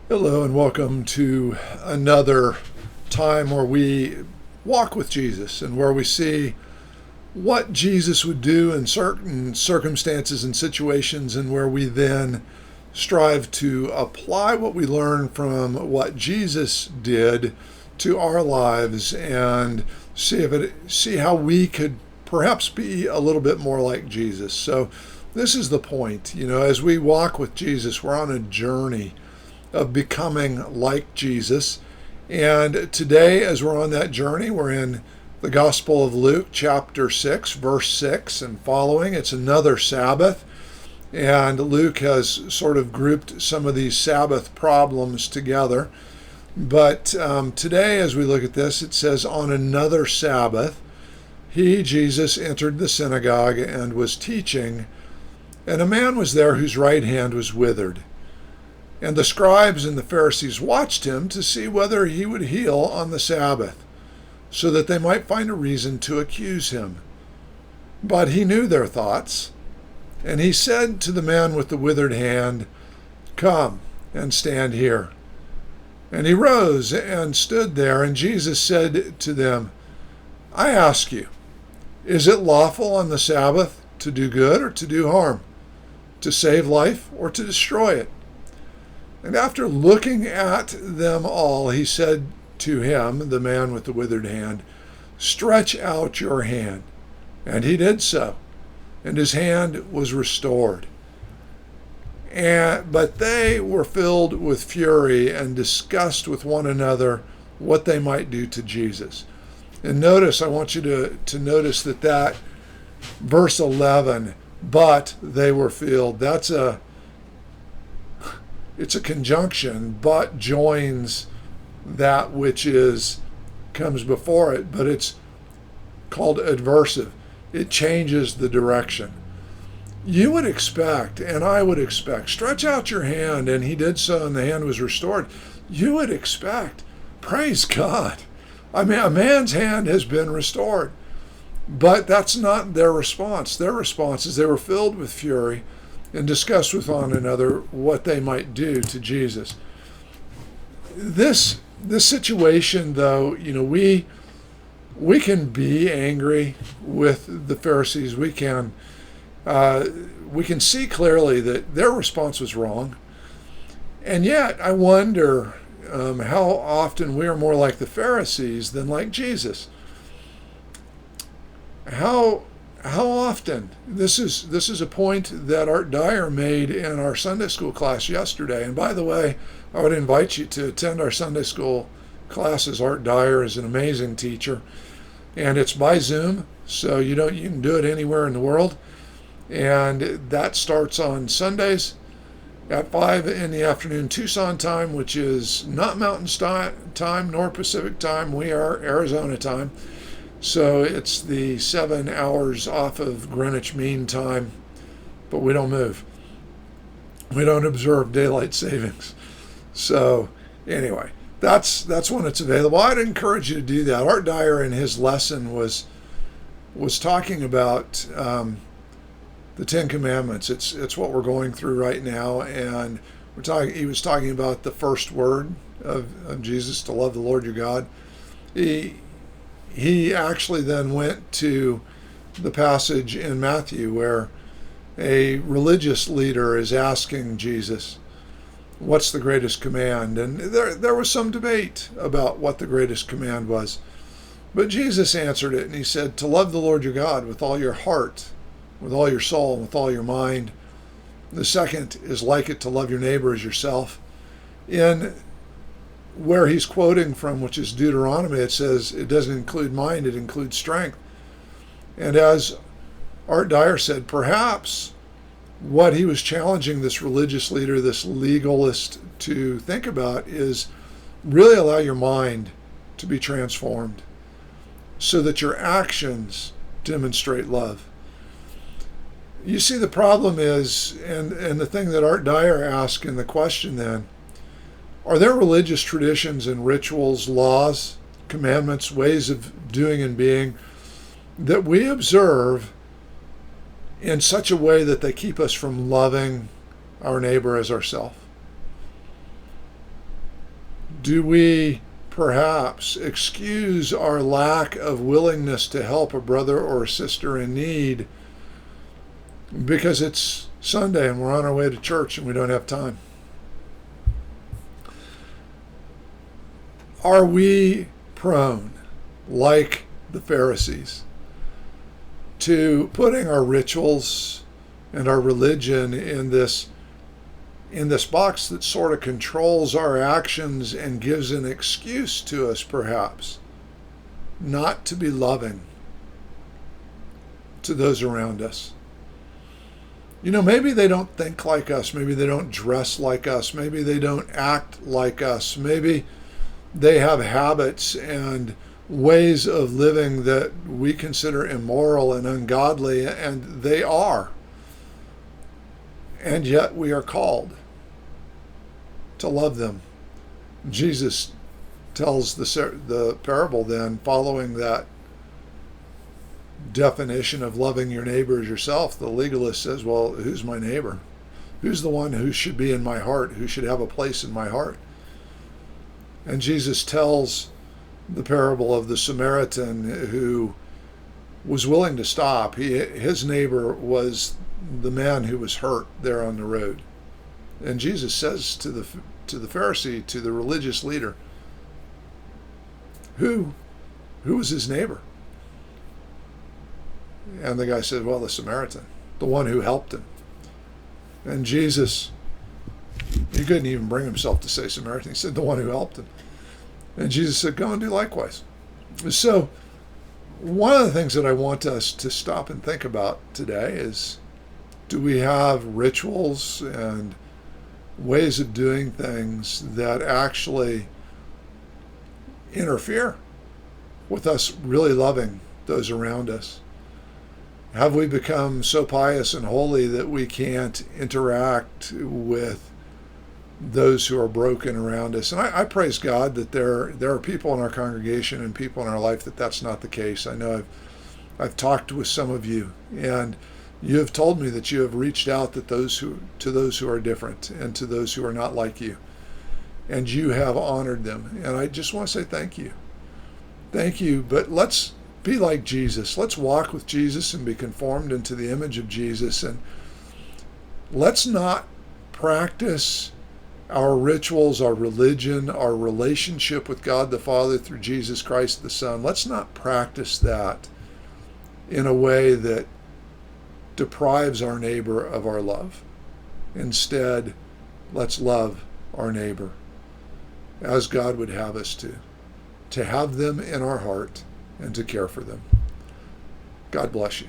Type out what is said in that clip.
Hello, and welcome to another time where we walk with Jesus and where we see what Jesus would do in certain circumstances and situations, and where we then strive to apply what we learn from what Jesus did to our lives and see how we could perhaps be a little bit more like Jesus. So this is the point. As we walk with Jesus, we're on a journey of becoming like Jesus. And today, as we're on that journey, we're in the Gospel of Luke, chapter 6, verse 6 and following. It's another Sabbath. And Luke has sort of grouped some of these Sabbath problems together. But today, as we look at this, it says, on another Sabbath, he, Jesus, entered the synagogue and was teaching, and a man was there whose right hand was withered. And the scribes and the Pharisees watched him to see whether he would heal on the Sabbath, so that they might find a reason to accuse him. But he knew their thoughts, and he said to the man with the withered hand, "Come and stand here." And he rose and stood there, and Jesus said to them, "I ask you, is it lawful on the Sabbath to do good or to do harm, to save life or to destroy it?" And after looking at them all, he said to him, the man with the withered hand, "Stretch out your hand." And he did so, and his hand was restored. But they were filled with fury and discussed with one another what they might do to Jesus. And notice, I want you to notice that verse 11, but they were filled, it's a conjunction, but joins that which comes before it, but it's called adversive. It changes the direction. You would expect, and I would expect, stretch out your hand, and he did so, and the hand was restored. You would expect, praise God. I mean, a man's hand has been restored. But that's not their response. Their response is they were filled with fury and discussed with one another what they might do to Jesus. This situation, though, we can be angry with the Pharisees. We can see clearly that their response was wrong, and yet I wonder how often we are more like the Pharisees than like Jesus. How often? This is a point that Art Dyer made in our Sunday school class yesterday. And by the way, I would invite you to attend our Sunday school classes. Art Dyer is an amazing teacher, and it's by Zoom, so you can do it anywhere in the world. And that starts on Sundays at 5 in the afternoon Tucson time, which is not Mountain time nor Pacific time. We are Arizona time. So it's the 7 hours off of Greenwich Mean Time, but we don't move. We don't observe daylight savings. So anyway, that's when it's available. I'd encourage you to do that. Art Dyer in his lesson was talking about the Ten Commandments. It's what we're going through right now, and he was talking about the first word of Jesus, to love the Lord your God. He actually then went to the passage in Matthew where a religious leader is asking Jesus, what's the greatest command? And there was some debate about what the greatest command was. But Jesus answered it, and he said, to love the Lord your God with all your heart, with all your soul, and with all your mind. The second is like it, to love your neighbor as yourself. In where he's quoting from, which is Deuteronomy, it says it doesn't include mind, it includes strength. And as Art Dyer said, perhaps what he was challenging this religious leader, this legalist, to think about is really allow your mind to be transformed so that your actions demonstrate love. You see, the problem is, and the thing that Art Dyer asked in the question then, are there religious traditions and rituals, laws, commandments, ways of doing and being that we observe in such a way that they keep us from loving our neighbor as ourselves? Do we perhaps excuse our lack of willingness to help a brother or sister in need because it's Sunday and we're on our way to church and we don't have time? Are we prone, like the Pharisees, to putting our rituals and our religion in this box that sort of controls our actions and gives an excuse to us, perhaps, not to be loving to those around us? Maybe they don't think like us. Maybe they don't dress like us. Maybe they don't act like us. Maybe they have habits and ways of living that we consider immoral and ungodly, and they are. And yet we are called to love them. Jesus tells the parable then, following that definition of loving your neighbor as yourself. The legalist says, well, who's my neighbor? Who's the one who should be in my heart, who should have a place in my heart? And Jesus tells the parable of the Samaritan who was willing to stop. His neighbor was the man who was hurt there on the road. And Jesus says to the Pharisee, to the religious leader, who was his neighbor? And the guy said, well, the Samaritan, the one who helped him. And Jesus, he couldn't even bring himself to say Samaritan. He said, the one who helped him. And Jesus said, go and do likewise. So one of the things that I want us to stop and think about today is, do we have rituals and ways of doing things that actually interfere with us really loving those around us? Have we become so pious and holy that we can't interact with those who are broken around us? And I praise God that there are people in our congregation and people in our life that that's not the case. I know I've talked with some of you, and you have told me that you have reached out to those who are different and to those who are not like you, and you have honored them. And I just want to say thank you. Thank you, but let's be like Jesus. Let's walk with Jesus and be conformed into the image of Jesus. And let's not practice our rituals, our religion, our relationship with God the Father through Jesus Christ the Son. Let's not practice that in a way that deprives our neighbor of our love. Instead, let's love our neighbor as God would have us to have them in our heart and to care for them. God bless you.